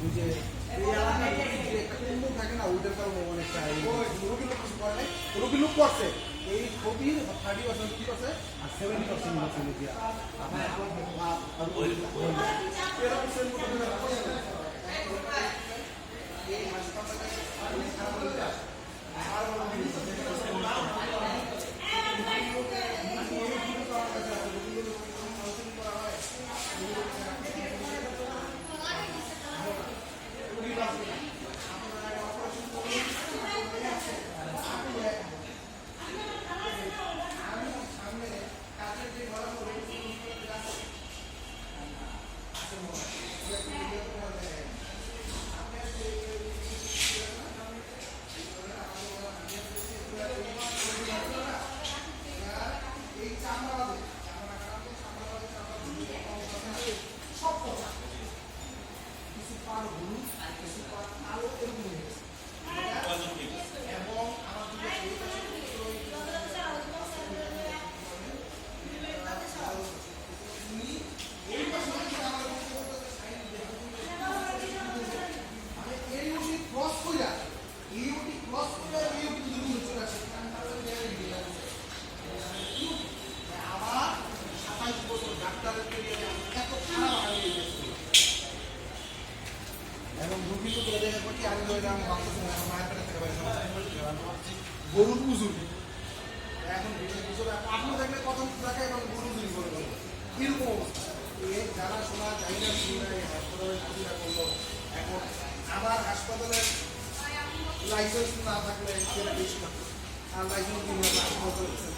ওই যে এই এলাকায় যে একটা কুম্ভ থাকে না ওইটার কারণে অনেকটা রোগী লোক কিছু করে নাই রোগী লোক করছে এই ছবির 30% কি করছে আর 70% হচ্ছে মিডিয়া এই হাসপাতালে গরুর উজুরি এখন আপনি দেখলে কত টাকা এখন গরুর উজুরি করে বলবো এরকম অবস্থা যারা শোনা যাই না হাসপাতালের ক্ষতিটা করলো এখন আবার হাসপাতালের লাইসেন্স না থাকলে সেটা বেশি আর লাইসেন্স